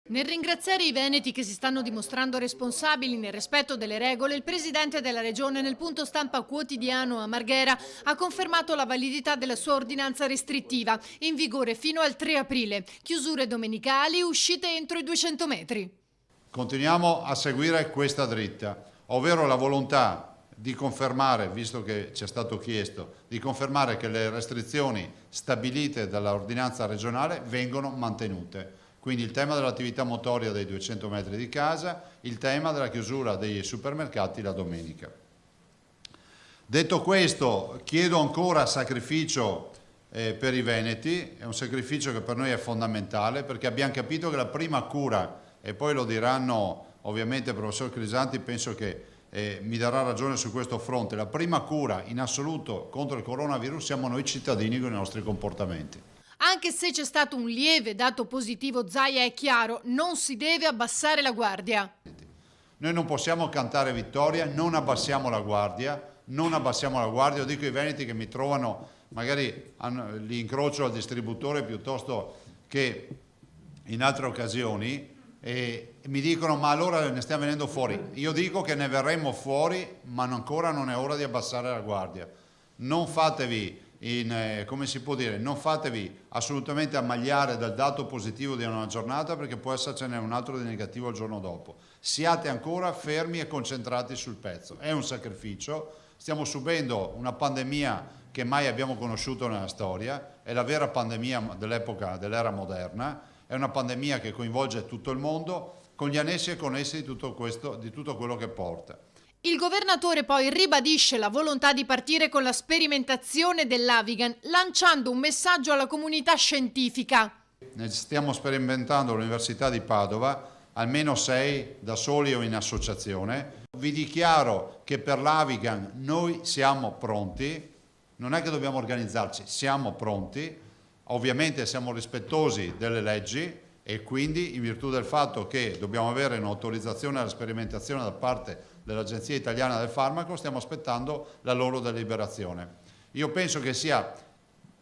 Nel ringraziare i veneti che si stanno dimostrando responsabili nel rispetto delle regole, il presidente della regione nel punto stampa quotidiano a Marghera ha confermato la validità della sua ordinanza restrittiva, in vigore fino al 3 aprile, chiusure domenicali, uscite entro i 200 metri. Continuiamo a seguire questa dritta, ovvero la volontà di confermare, visto che ci è stato chiesto, di confermare che le restrizioni stabilite dall'ordinanza regionale vengono mantenute. Quindi il tema dell'attività motoria dei 200 metri di casa, il tema della chiusura dei supermercati la domenica. Detto questo, chiedo ancora sacrificio per i veneti, è un sacrificio che per noi è fondamentale perché abbiamo capito che la prima cura, e poi lo diranno ovviamente il professor Crisanti, penso che mi darà ragione su questo fronte, la prima cura in assoluto contro il coronavirus siamo noi cittadini con i nostri comportamenti. Anche se c'è stato un lieve dato positivo, Zaia è chiaro, non si deve abbassare la guardia. Noi non possiamo cantare vittoria, non abbassiamo la guardia, non abbassiamo la guardia. Io dico ai veneti che mi trovano, magari li incrocio al distributore piuttosto che in altre occasioni, e mi dicono ma allora ne stiamo venendo fuori. Io dico che ne verremo fuori, ma ancora non è ora di abbassare la guardia. Non fatevi come si può dire, non fatevi assolutamente ammagliare dal dato positivo di una giornata perché può essercene un altro di negativo il giorno dopo. Siate ancora fermi e concentrati sul pezzo. È un sacrificio, stiamo subendo una pandemia che mai abbiamo conosciuto nella storia, è la vera pandemia dell'epoca dell'era moderna, è una pandemia che coinvolge tutto il mondo con gli annessi e connessi di tutto quello che porta. Il governatore poi ribadisce la volontà di partire con la sperimentazione dell'Avigan, lanciando un messaggio alla comunità scientifica. Ne stiamo sperimentando all'Università di Padova, almeno 6 da soli o in associazione. Vi dichiaro che per l'Avigan noi siamo pronti, non è che dobbiamo organizzarci, siamo pronti, ovviamente siamo rispettosi delle leggi e quindi in virtù del fatto che dobbiamo avere un'autorizzazione alla sperimentazione da parte dell'Agenzia Italiana del Farmaco, stiamo aspettando la loro deliberazione. Io penso che sia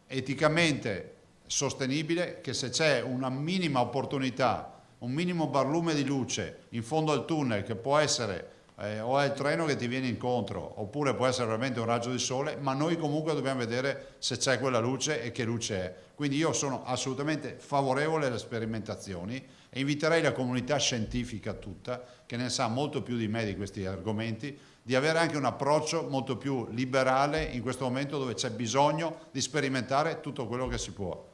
eticamente sostenibile che se c'è una minima opportunità, un minimo barlume di luce in fondo al tunnel che può essere o è il treno che ti viene incontro oppure può essere veramente un raggio di sole, ma noi comunque dobbiamo vedere se c'è quella luce e che luce è. Quindi io sono assolutamente favorevole alle sperimentazioni e inviterei la comunità scientifica tutta, che ne sa molto più di me di questi argomenti, di avere anche un approccio molto più liberale in questo momento dove c'è bisogno di sperimentare tutto quello che si può.